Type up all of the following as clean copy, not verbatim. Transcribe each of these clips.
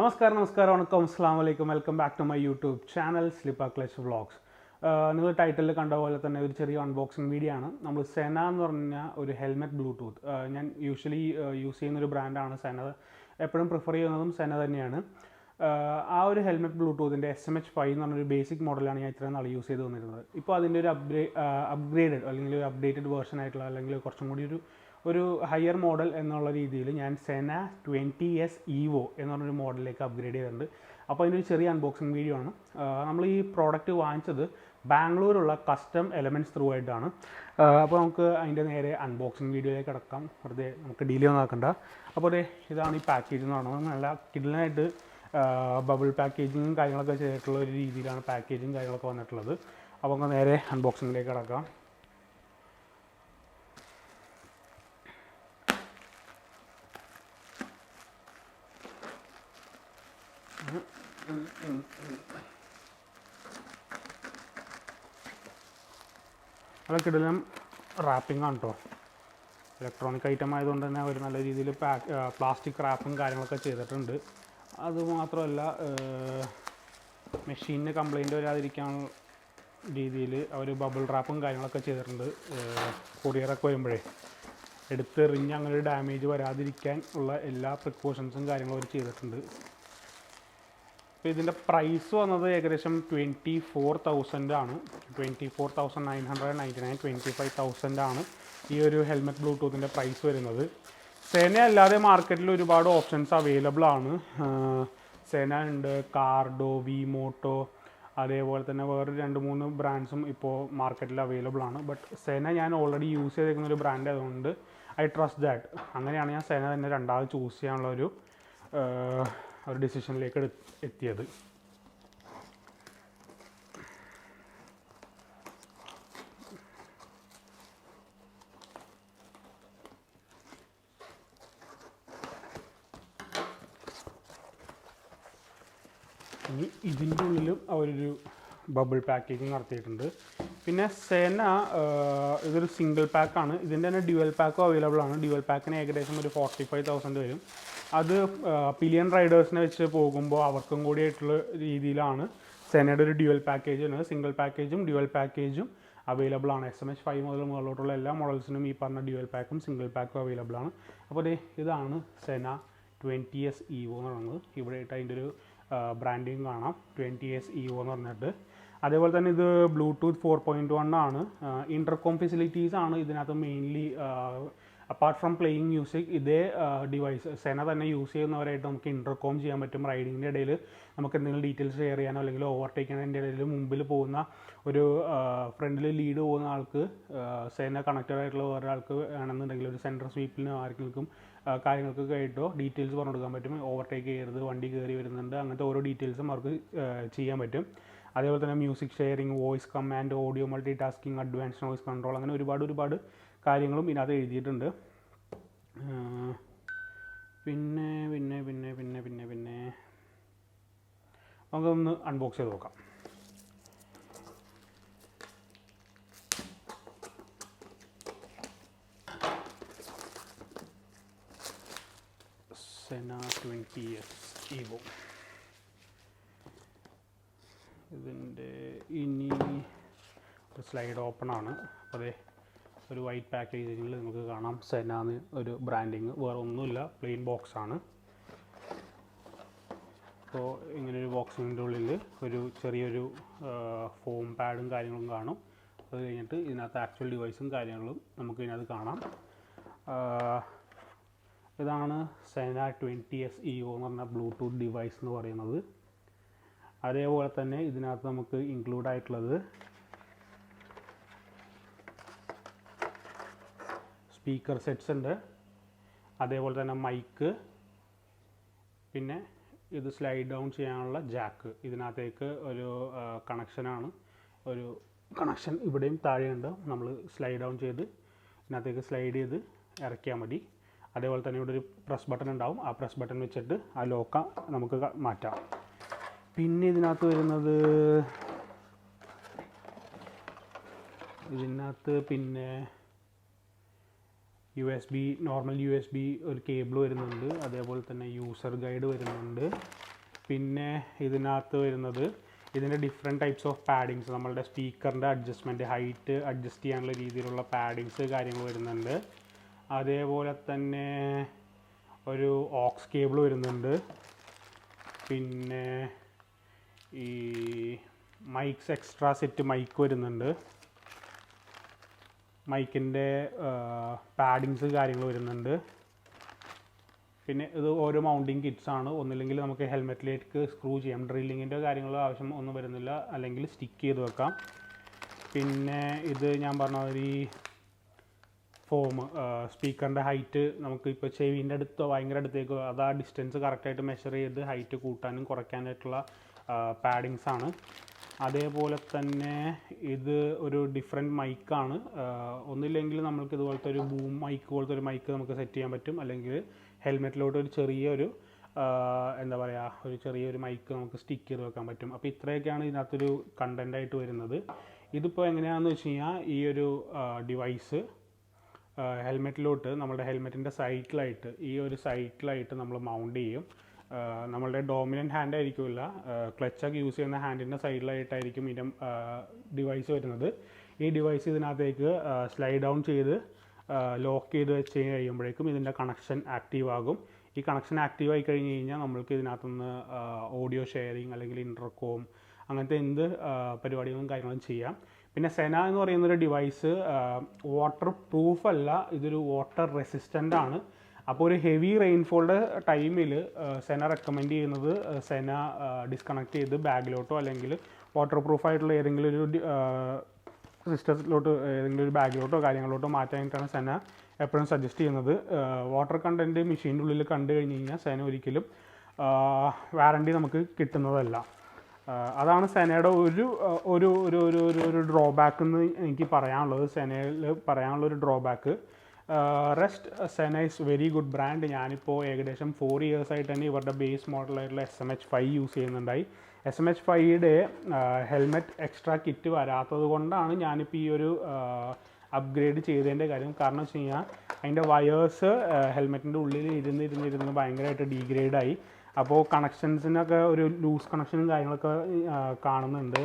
നമസ്കാരം വണക്കം അസ്സലാമു അലൈക്കും welcome back to my YouTube channel സ്ലിപ്പ ക്ലച്ച് വ്ളോഗ്സ്. നിങ്ങൾ ടൈറ്റിലിൽ കണ്ട പോലെ തന്നെ ഒരു ചെറിയ അൺബോക്സിങ് വീഡിയോ ആണ്. നമ്മൾ സെന എന്ന് പറഞ്ഞ ഒരു ഹെൽമെറ്റ് ബ്ലൂടൂത്ത്, ഞാൻ യൂഷ്വലി യൂസ് ചെയ്യുന്നൊരു ബ്രാൻഡാണ് സെന. എപ്പോഴും പ്രിഫർ ചെയ്യുന്നതും സെന തന്നെയാണ്. ആ ഒരു ഹെൽമെറ്റ് ബ്ലൂടൂത്തിൻ്റെ SMH5 എന്ന് പറഞ്ഞൊരു ബേസിക് മോഡലാണ് ഞാൻ ഇത്രയും നാൾ യൂസ് ചെയ്ത് വന്നിരുന്നത്. ഇപ്പോൾ അതിൻ്റെ ഒരു അപ്ഗ്രേഡഡ് അല്ലെങ്കിൽ ഒരു അപ്ഡേറ്റഡ് വേർഷൻ ആയിട്ടുള്ള അല്ലെങ്കിൽ കുറച്ചും കൂടി ഒരു ഹയർ മോഡൽ എന്നുള്ള രീതിയിൽ ഞാൻ Sena 20S Evo എന്ന് പറഞ്ഞൊരു മോഡലിലേക്ക് അപ്ഗ്രേഡ് ചെയ്തിട്ടുണ്ട്. അപ്പോൾ അതിൻ്റെ ഒരു ചെറിയ അൺബോക്സിങ് വീഡിയോ ആണ്. നമ്മൾ ഈ പ്രോഡക്റ്റ് വാങ്ങിച്ചത് ബാംഗ്ലൂരുള്ള കസ്റ്റം എലമെൻറ്റ്സ് ത്രൂ ആയിട്ടാണ്. അപ്പോൾ നമുക്ക് അതിൻ്റെ നേരെ അൺബോക്സിങ് വീഡിയോയിലേക്ക് കിടക്കാം. വെറുതെ നമുക്ക് ഡീൽ ഒന്നും ആക്കണ്ട. അപ്പോൾ ഇതാണ് ഈ പാക്കേജ് എന്ന് പറയുന്നത്. നല്ല കിഡിലായിട്ട് ബബിൾ പാക്കേജിങ്ങും കാര്യങ്ങളൊക്കെ ചെയ്തിട്ടുള്ള ഒരു രീതിയിലാണ് പാക്കേജിങ് കാര്യങ്ങളൊക്കെ വന്നിട്ടുള്ളത്. അപ്പോൾ നമുക്ക് നേരെ അൺബോക്സിങ്ങിലേക്ക് കിടക്കാം. നല്ല കിടിലം റാപ്പിംഗ് ആണ് കേട്ടോ. ഇലക്ട്രോണിക് ഐറ്റം ആയതുകൊണ്ട് തന്നെ അവർ നല്ല രീതിയിൽ പ്ലാസ്റ്റിക് റാപ്പും കാര്യങ്ങളൊക്കെ ചെയ്തിട്ടുണ്ട്. അതുമാത്രമല്ല മെഷീനിന് കംപ്ലൈൻറ്റ് വരാതിരിക്കാൻ രീതിയിൽ അവർ ബബിൾ റാപ്പും കാര്യങ്ങളൊക്കെ ചെയ്തിട്ടുണ്ട്. കൊറിയറൊക്കെ വരുമ്പോഴേ എടുത്തെറിഞ്ഞ് അങ്ങനെ ഒരു ഡാമേജ് വരാതിരിക്കാൻ ഉള്ള എല്ലാ പ്രിക്കോഷൻസും കാര്യങ്ങളും അവർ ചെയ്തിട്ടുണ്ട്. അപ്പോൾ ഇതിൻ്റെ പ്രൈസ് വന്നത് ഏകദേശം 24,000 ആണ്. 24,999, 25,000 ആണ് ഈ ഒരു ഹെൽമെറ്റ് ബ്ലൂടൂത്തിൻ്റെ പ്രൈസ് വരുന്നത്. സെന അല്ലാതെ മാർക്കറ്റിൽ ഒരുപാട് ഓപ്ഷൻസ് അവൈലബിൾ ആണ്. സെന ഉണ്ട്, കാർഡോ, വിമോട്ടോ, അതേപോലെ തന്നെ വേറെ 2-3 ബ്രാൻഡ്സും ഇപ്പോൾ മാർക്കറ്റിൽ അവൈലബിൾ ആണ്. ബട്ട് സെന ഞാൻ ഓൾറെഡി യൂസ് ചെയ്തിരിക്കുന്ന ഒരു ബ്രാൻഡ് ആയതുകൊണ്ട് ഐ ട്രസ്റ്റ് ദാറ്റ്. അങ്ങനെയാണ് ഞാൻ സെന തന്നെ രണ്ടാമത് ചൂസ് ചെയ്യാനുള്ള ഒരു ഡിസിഷനിലേക്ക് എത്തിയത്. ഇനി ഇതിൻ്റെ ഉള്ളിലും അവരൊരു ബബിൾ പാക്കേജിങ് നടത്തിയിട്ടുണ്ട്. പിന്നെ സെന ഇതൊരു സിംഗിൾ പാക്കാണ്. ഇതിൻ്റെ തന്നെ ഡ്യുവൽ പാക്കും അവൈലബിൾ ആണ്. ഡ്യുവൽ പാക്കിന് ഏകദേശം ഒരു 45,000 വരും. അത് പിലിയൻ റൈഡേഴ്സിനെ വെച്ച് പോകുമ്പോൾ അവർക്കും കൂടിയായിട്ടുള്ള രീതിയിലാണ് സെനയുടെ ഒരു ഡ്യുവൽ പാക്കേജ് ഉണ്ട്. സിംഗിൾ പാക്കേജും ഡ്യുവൽ പാക്കേജും അവൈലബിൾ ആണ്. SMH5 മുതൽ മുകളിലോട്ടുള്ള എല്ലാ മോഡൽസിനും ഈ പറഞ്ഞ ഡ്യുവൽ പാക്കും സിംഗിൾ പാക്കും അവൈലബിൾ ആണ്. അപ്പോൾ ഇതാണ് Sena 20S Evo എന്ന് പറയുന്നത്. ഇവിടെ ആയിട്ട് അതിൻ്റെ ഒരു ബ്രാൻഡിങ് കാണാം, 20S Evo എന്ന് പറഞ്ഞിട്ട്. അതേപോലെ തന്നെ ഇത് ബ്ലൂടൂത്ത് 4.1 ആണ്. ഇൻ്റർകോം ഫെസിലിറ്റീസ് ആണ് ഇതിനകത്ത് mainly. Apart from playing music, ഇതേ ഡിവൈസ് സെന തന്നെ യൂസ് ചെയ്യുന്നവരായിട്ട് നമുക്ക് ഇൻ്റർകോം ചെയ്യാൻ പറ്റും. റൈഡിങ്ങിൻ്റെ ഇടയിൽ നമുക്ക് എന്തെങ്കിലും ഡീറ്റെയിൽസ് ഷെയർ ചെയ്യാനോ അല്ലെങ്കിൽ ഓവർടേക്ക് ചെയ്യുന്നതിൻ്റെ ഇടയിൽ മുമ്പിൽ പോകുന്ന ഒരു ഫ്രണ്ടിൽ ലീഡ് പോകുന്ന ആൾക്ക് സെന കണക്റ്റഡ് ആയിട്ടുള്ള ഒരാൾക്ക് ആണെന്നുണ്ടെങ്കിൽ ഒരു സെൻട്രൽ സ്വീപ്പിന് ആർക്കെങ്കിലും കാര്യങ്ങൾക്കൊക്കെ ആയിട്ടോ ഡീറ്റെയിൽസ് പറഞ്ഞു കൊടുക്കാൻ പറ്റും. ഓവർടേക്ക് ചെയ്യരുത്, വണ്ടി കയറി വരുന്നുണ്ട്, അങ്ങനത്തെ ഓരോ ഡീറ്റെയിൽസും അവർക്ക് ചെയ്യാൻ പറ്റും. അതേപോലെ തന്നെ music sharing, voice command, audio multi tasking, advance noise control, അങ്ങനെ ഒരുപാട് കാര്യങ്ങളും ഇതിനകത്ത് എഴുതിയിട്ടുണ്ട്. പിന്നെ നമുക്കൊന്ന് അൺബോക്സ് ചെയ്ത് നോക്കാം. Sena 20S Evo. ഇതിൻ്റെ ഇനി ഒരു സ്ലൈഡ് ഓപ്പൺ ആണ്. അപ്പോൾ ഒരു വൈറ്റ് പാക്കേജിങ്ങിൽ നമുക്ക് കാണാം സെനാന്ന് ഒരു ബ്രാൻഡിങ്. വേറെ ഒന്നുമില്ല, പ്ലെയിൻ ബോക്സ് ആണ്. അപ്പോൾ ഇങ്ങനൊരു ബോക്സിൻ്റെ ഉള്ളിൽ ഒരു ചെറിയൊരു ഫോം പാഡും കാര്യങ്ങളും കാണും. അത് കഴിഞ്ഞിട്ട് ഇതിനകത്ത് ആക്ച്വൽ ഡിവൈസും കാര്യങ്ങളും നമുക്ക് ഇതിനകത്ത് കാണാം. ഇതാണ് Sena 20S Evo എന്ന് പറഞ്ഞ ബ്ലൂടൂത്ത് ഡിവൈസ് എന്ന് പറയുന്നത്. അതേപോലെ തന്നെ ഇതിനകത്ത് നമുക്ക് ഇൻക്ലൂഡ് ആയിട്ടുള്ളത് സ്പീക്കർ സെറ്റ്സ് ഉണ്ട്, അതേപോലെ തന്നെ മൈക്ക്, പിന്നെ ഇത് സ്ലൈഡ് ഡൗൺ ചെയ്യാനുള്ള ജാക്ക്. ഇതിനകത്തേക്ക് ഒരു കണക്ഷനാണ്. ഒരു കണക്ഷൻ ഇവിടെയും താഴെയുണ്ട്. നമ്മൾ സ്ലൈഡ് ഡൗൺ ചെയ്ത് ഇതിനകത്തേക്ക് സ്ലൈഡ് ചെയ്ത് ഇറക്കിയാൽ മതി. അതേപോലെ തന്നെ ഇവിടെ ഒരു പ്രസ് ബട്ടൺ ഉണ്ടാവും. ആ പ്രസ് ബട്ടൺ വെച്ചിട്ട് ആ ലോക്ക നമുക്ക് മാറ്റാം. പിന്നെ ഇതിനകത്ത് വരുന്നത് പിന്നെ നോർമൽ USB ഒരു കേബിൾ വരുന്നുണ്ട്. അതേപോലെ തന്നെ യൂസർ ഗൈഡ് വരുന്നുണ്ട്. പിന്നെ ഇതിനകത്ത് വരുന്നത് ഇതിൻ്റെ ഡിഫറെൻറ്റ് ടൈപ്സ് ഓഫ് പാഡിങ്സ്, നമ്മളുടെ സ്പീക്കറിൻ്റെ അഡ്ജസ്റ്റ്മെൻറ്റ്, ഹൈറ്റ് അഡ്ജസ്റ്റ് ചെയ്യാനുള്ള രീതിയിലുള്ള പാഡിങ്സ് കാര്യങ്ങൾ വരുന്നുണ്ട്. അതേപോലെ തന്നെ ഒരു ഓക്സ് കേബിൾ വരുന്നുണ്ട്. പിന്നെ ഈ മൈക്സ് എക്സ്ട്രാ സെറ്റ് മൈക്ക് വരുന്നുണ്ട്. മൈക്കിൻ്റെ പാഡിങ്സ് കാര്യങ്ങൾ വരുന്നുണ്ട്. പിന്നെ ഇത് ഓരോ മൗണ്ടിങ് കിറ്റ്സാണ്. ഒന്നില്ലെങ്കിൽ നമുക്ക് ഹെൽമെറ്റിലേക്ക് സ്ക്രൂ ചെയ്യാം, ഡ്രില്ലിങ്ങിൻ്റെ കാര്യങ്ങൾ ആവശ്യം ഒന്നും വരുന്നില്ല, അല്ലെങ്കിൽ സ്റ്റിക്ക് ചെയ്ത് വെക്കാം. പിന്നെ ഇത് ഞാൻ പറഞ്ഞ ഈ ഫോം, സ്പീക്കറിൻ്റെ ഹൈറ്റ് നമുക്ക് ഇപ്പോൾ ചെവിൻ്റെ അടുത്തോ ഭയങ്കര അടുത്തേക്കോ അത് ആ ഡിസ്റ്റൻസ് കറക്റ്റായിട്ട് മെഷർ ചെയ്ത് ഹൈറ്റ് കൂട്ടാനും കുറയ്ക്കാനായിട്ടുള്ള പാഡിങ്സ് ആണ്. അതേപോലെ തന്നെ ഇത് ഒരു ഡിഫറെൻറ്റ് മൈക്കാണ്. ഒന്നില്ലെങ്കിൽ നമ്മൾക്ക് ഇതുപോലത്തെ ഒരു ബൂം മൈക്ക് പോലത്തെ ഒരു മൈക്ക് നമുക്ക് സെറ്റ് ചെയ്യാൻ പറ്റും, അല്ലെങ്കിൽ ഹെൽമെറ്റിലോട്ട് ഒരു ചെറിയൊരു എന്താ പറയുക, ഒരു ചെറിയൊരു മൈക്ക് നമുക്ക് സ്റ്റിക്ക് ചെയ്ത് വെക്കാൻ പറ്റും. അപ്പോൾ ഇത്രയൊക്കെയാണ് ഇതിനകത്തൊരു കണ്ടൻ്റായിട്ട് വരുന്നത്. ഇതിപ്പോൾ എങ്ങനെയാണെന്ന് വെച്ച് കഴിഞ്ഞാൽ ഈ ഒരു ഡിവൈസ് ഹെൽമെറ്റിലോട്ട് നമ്മുടെ ഹെൽമെറ്റിൻ്റെ സൈറ്റിലായിട്ട് നമ്മൾ മൗണ്ട് ചെയ്യും. നമ്മളുടെ ഡോമിനൻ്റ് ഹാൻഡ് ആയിരിക്കില്ല, ക്ലച്ചൊക്കെ യൂസ് ചെയ്യുന്ന ഹാൻഡിൻ്റെ സൈഡിലായിട്ടായിരിക്കും ഇതിൻ്റെ ഡിവൈസ് വരുന്നത്. ഈ ഡിവൈസ് ഇതിനകത്തേക്ക് സ്ലൈഡ് ഡൗൺ ചെയ്ത് ലോക്ക് ചെയ്ത് വെച്ച് കഴിയുമ്പോഴേക്കും ഇതിൻ്റെ കണക്ഷൻ ആക്റ്റീവ് ആകും. ഈ കണക്ഷൻ ആക്റ്റീവ് ആയി കഴിഞ്ഞ് കഴിഞ്ഞാൽ നമ്മൾക്ക് ഇതിനകത്തുനിന്ന് ഓഡിയോ ഷെയറിങ് അല്ലെങ്കിൽ ഇൻ്റർകോം അങ്ങനത്തെ എന്ത് പരിപാടികളും കാര്യങ്ങളും ചെയ്യാം. പിന്നെ സെന എന്ന് പറയുന്നൊരു ഡിവൈസ് വാട്ടർ പ്രൂഫ് അല്ല, ഇതൊരു വാട്ടർ റെസിസ്റ്റൻ്റ് ആണ്. അപ്പോൾ ഒരു ഹെവി റെയിൻഫോളിൻ്റെ ടൈമിൽ സെന റെക്കമെൻഡ് ചെയ്യുന്നത് സെന ഡിസ്കണക്ട് ചെയ്ത് ബാഗിലോട്ടോ അല്ലെങ്കിൽ വാട്ടർ പ്രൂഫായിട്ടുള്ള ഏതെങ്കിലും ഒരു സിസ്റ്റത്തിലോട്ട് ഏതെങ്കിലും ഒരു ബാഗിലോട്ടോ കാര്യങ്ങളിലോട്ടോ മാറ്റാനായിട്ടാണ് സെന എപ്പോഴും സജസ്റ്റ് ചെയ്യുന്നത്. വാട്ടർ കണ്ടൻറ്റ് മെഷീൻ്റെ ഉള്ളിൽ കണ്ടു കഴിഞ്ഞ് കഴിഞ്ഞാൽ സെന ഒരിക്കലും വാറണ്ടി നമുക്ക് കിട്ടുന്നതല്ല. അതാണ് സെനയുടെ ഒരു ഡ്രോബാക്ക് എന്ന് എനിക്ക് പറയാനുള്ളത്. സെനയിൽ പറയാനുള്ളൊരു drawback. Rest Sena is very good brand. ഞാനിപ്പോൾ ഏകദേശം 4 years ആയിട്ട് തന്നെ ഇവരുടെ ബേസ് മോഡലായിട്ടുള്ള SMH5 യൂസ് ചെയ്യുന്നുണ്ടായി. SMH5യുടെ ഹെൽമെറ്റ് എക്സ്ട്രാ കിറ്റ് വരാത്തത് കൊണ്ടാണ് ഞാനിപ്പോൾ ഈ ഒരു അപ്ഗ്രേഡ് ചെയ്തതിൻ്റെ കാര്യം. കാരണം വെച്ച് കഴിഞ്ഞാൽ അതിൻ്റെ വയേഴ്സ് ഹെൽമെറ്റിൻ്റെ ഉള്ളിൽ ഇരുന്ന് ഭയങ്കരമായിട്ട് ഡീഗ്രേഡായി. അപ്പോൾ കണക്ഷൻസിനൊക്കെ ഒരു ലൂസ് കണക്ഷനും കാര്യങ്ങളൊക്കെ കാണുന്നുണ്ട്.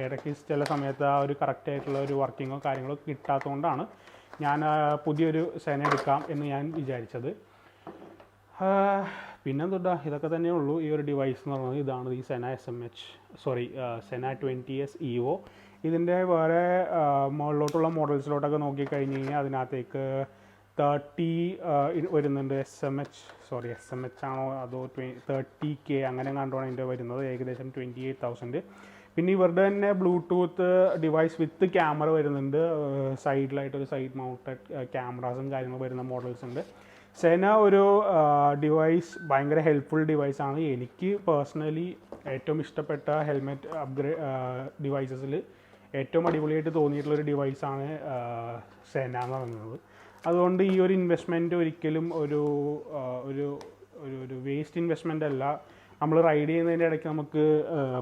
ഇടയ്ക്ക് ചില സമയത്ത് ആ ഒരു കറക്റ്റായിട്ടുള്ള ഒരു വർക്കിങ്ങോ കാര്യങ്ങളോ കിട്ടാത്തതുകൊണ്ടാണ് ഞാൻ പുതിയൊരു സെന എടുക്കാം എന്ന് ഞാൻ വിചാരിച്ചത്. പിന്നെന്താ, ഇതൊക്കെ തന്നെ ഉള്ളൂ. ഈ ഒരു ഡിവൈസ് എന്ന് പറയുന്നത് ഇതാണ്, ഈ Sena 20S Evo. ഇതിൻ്റെ വേറെ മുകളിലോട്ടുള്ള മോഡൽസിലോട്ടൊക്കെ നോക്കിക്കഴിഞ്ഞ് കഴിഞ്ഞാൽ അതിനകത്തേക്ക് 30 വരുന്നുണ്ട്. SMH ആണോ അതോ 30K അങ്ങനെ കണ്ടാണ് ഇതിൻ്റെ വരുന്നത്, ഏകദേശം 28,000. പിന്നെ ഇവരുടെ തന്നെ ബ്ലൂടൂത്ത് ഡിവൈസ് വിത്ത് ക്യാമറ വരുന്നുണ്ട്. സൈഡിലായിട്ടൊരു സൈഡ് മൗണ്ടഡ് ക്യാമറാസും കാര്യങ്ങളും വരുന്ന മോഡൽസ് ഉണ്ട്. സെന ഒരു ഡിവൈസ് ഭയങ്കര ഹെൽപ്ഫുൾ ഡിവൈസാണ്. എനിക്ക് പേഴ്സണലി ഏറ്റവും ഇഷ്ടപ്പെട്ട ഹെൽമെറ്റ് ഡിവൈസസിൽ ഏറ്റവും അടിപൊളിയായിട്ട് തോന്നിയിട്ടുള്ളൊരു ഡിവൈസാണ് സെന എന്ന് പറയുന്നത്. അതുകൊണ്ട് ഈ ഒരു ഇൻവെസ്റ്റ്മെൻറ്റ് ഒരിക്കലും ഒരു വേസ്റ്റ് ഇൻവെസ്റ്റ്മെൻ്റ് അല്ല. നമ്മൾ റൈഡ് ചെയ്യുന്നതിൻ്റെ ഇടയ്ക്ക് നമുക്ക്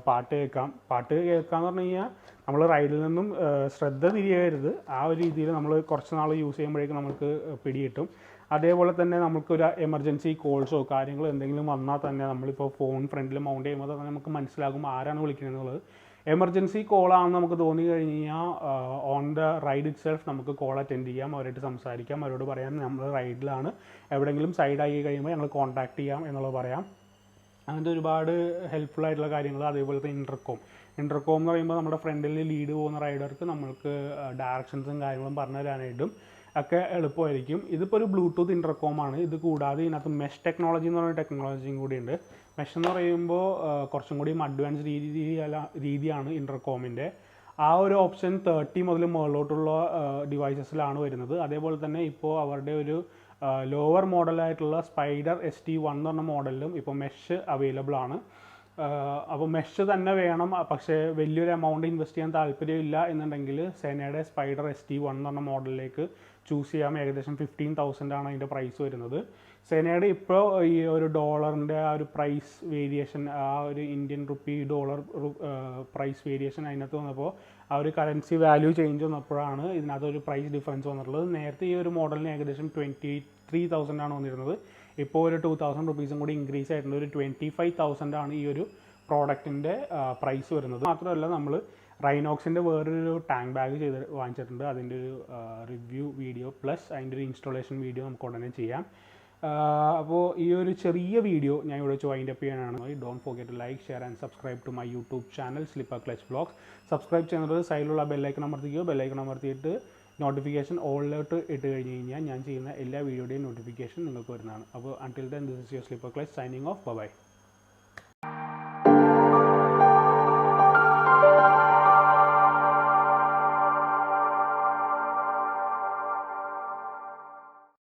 പാട്ട് കേൾക്കാമെന്ന് പറഞ്ഞു കഴിഞ്ഞാൽ നമ്മൾ റൈഡിൽ നിന്നും ശ്രദ്ധ തിരിയരുത്. ആ ഒരു രീതിയിൽ നമ്മൾ കുറച്ച് നാൾ യൂസ് ചെയ്യുമ്പോഴേക്കും നമുക്ക് പിടികിട്ടും. അതേപോലെ തന്നെ നമുക്കൊരു എമർജൻസി കോൾസോ കാര്യങ്ങളോ എന്തെങ്കിലും വന്നാൽ തന്നെ നമ്മളിപ്പോൾ ഫോൺ ഫ്രണ്ടിൽ മൗണ്ട് ചെയ്യുമ്പോൾ തന്നെ നമുക്ക് മനസ്സിലാകും ആരാണ് വിളിക്കുന്നത് എന്നുള്ളത്. എമർജൻസി കോളാണെന്ന് നമുക്ക് തോന്നി കഴിഞ്ഞ് കഴിഞ്ഞാൽ on the ride it self നമുക്ക് കോൾ അറ്റൻഡ് ചെയ്യാം, അവരായിട്ട് സംസാരിക്കാം, അവരോട് പറയാം നമ്മൾ റൈഡിലാണ്, എവിടെയെങ്കിലും സൈഡാക്കി കഴിയുമ്പോൾ ഞങ്ങൾ കോൺടാക്ട് ചെയ്യാം എന്നുള്ളത് പറയാം. അങ്ങനത്തെ ഒരുപാട് ഹെൽപ്ഫുൾ ആയിട്ടുള്ള കാര്യങ്ങൾ. അതേപോലത്തെ ഇൻ്റർകോം എന്ന് പറയുമ്പോൾ നമ്മുടെ ഫ്രണ്ടിൽ ലീഡ് പോകുന്ന റൈഡർക്ക് നമ്മൾക്ക് ഡയറക്ഷൻസും കാര്യങ്ങളും പറഞ്ഞു തരാനായിട്ടും ഒക്കെ എളുപ്പമായിരിക്കും. ഇതിപ്പോൾ ഒരു ബ്ലൂടൂത്ത് ഇൻ്റർകോമാണ്. ഇത് കൂടാതെ ഇതിനകത്ത് മെഷ് ടെക്നോളജി എന്ന് പറയുന്ന ടെക്നോളജിയും കൂടിയുണ്ട്. മെഷ് എന്ന് പറയുമ്പോൾ കുറച്ചും കൂടി അഡ്വാൻസ് രീതിയാണ് ഇൻ്റർകോമിൻ്റെ. ആ ഒരു ഓപ്ഷൻ 30 മുതൽ മുകളിലോട്ടുള്ള ഡിവൈസസിലാണ് വരുന്നത്. അതേപോലെ തന്നെ ഇപ്പോൾ അവരുടെ ഒരു ലോവർ മോഡലായിട്ടുള്ള സ്പൈഡർ ST1 എന്ന് പറഞ്ഞ മോഡലിലും ഇപ്പോൾ മെഷ് അവൈലബിൾ ആണ്. അപ്പോൾ മെഷ് തന്നെ വേണം, പക്ഷേ വലിയൊരു എമൗണ്ട് ഇൻവെസ്റ്റ് ചെയ്യാൻ താല്പര്യമില്ല എന്നുണ്ടെങ്കിൽ സെനയുടെ സ്പൈഡർ ST1 എന്ന് പറഞ്ഞ മോഡലിലേക്ക് ചൂസ് ചെയ്യാം. ഏകദേശം 15,000 ആണ് അതിൻ്റെ പ്രൈസ് വരുന്നത്. സെനയുടെ ഇപ്പോൾ ഈ ഒരു ഡോളറിൻ്റെ ആ ഒരു പ്രൈസ് വേരിയേഷൻ, ആ ഒരു Indian rupee dollar price variation അതിനകത്ത് വന്നപ്പോൾ ആ ഒരു കറൻസി വാല്യൂ ചേഞ്ച് വന്നപ്പോഴാണ് ഇതിനകത്ത് ഒരു പ്രൈസ് ഡിഫറൻസ് വന്നിട്ടുള്ളത്. നേരത്തെ ഈ ഒരു മോഡലിന് ഏകദേശം 23,000 ആണ് വന്നിരുന്നത്. ഇപ്പോൾ ഒരു 2000 റുപ്പീസും കൂടി ഇൻക്രീസ് ആയിട്ടുണ്ട്. ഒരു 25,000 ആണ് ഈ ഒരു പ്രോഡക്റ്റിൻ്റെ പ്രൈസ് വരുന്നത്. മാത്രമല്ല നമ്മൾ റൈനോക്സിൻ്റെ വേറൊരു ടാങ്ക് ബാഗ് വാങ്ങിച്ചിട്ടുണ്ട്. അതിൻ്റെ ഒരു റിവ്യൂ വീഡിയോ പ്ലസ് അതിൻ്റെ ഒരു ഇൻസ്റ്റാളേഷൻ വീഡിയോ നമുക്ക് ഉടനെ ചെയ്യാം. അപ്പോൾ ഈ ഒരു ചെറിയ വീഡിയോ ഞാൻ ഇവിടെ വെച്ച് വൈൻഡ് അപ്പ് ചെയ്യാനാണ്. Don't forget to like, share and subscribe to my YouTube channel slipper clutch vlogs. Subscribe ചെയ്യുന്നത് സൈഡിലുള്ള ബെല്ലൈക്കൺ അമർത്തിക്കുക. ബെല്ലൈക്കൺ അമർത്തിയിട്ട് നോട്ടിഫിക്കേഷൻ ഓളിലോട്ട് ഇട്ട് കഴിഞ്ഞ് കഴിഞ്ഞാൽ ഞാൻ ചെയ്യുന്ന എല്ലാ വീഡിയോയുടെയും നോട്ടിഫിക്കേഷൻ നിങ്ങൾക്ക് വരുന്നതാണ്. അപ്പോൾ until then this is your slipper clutch signing off. By.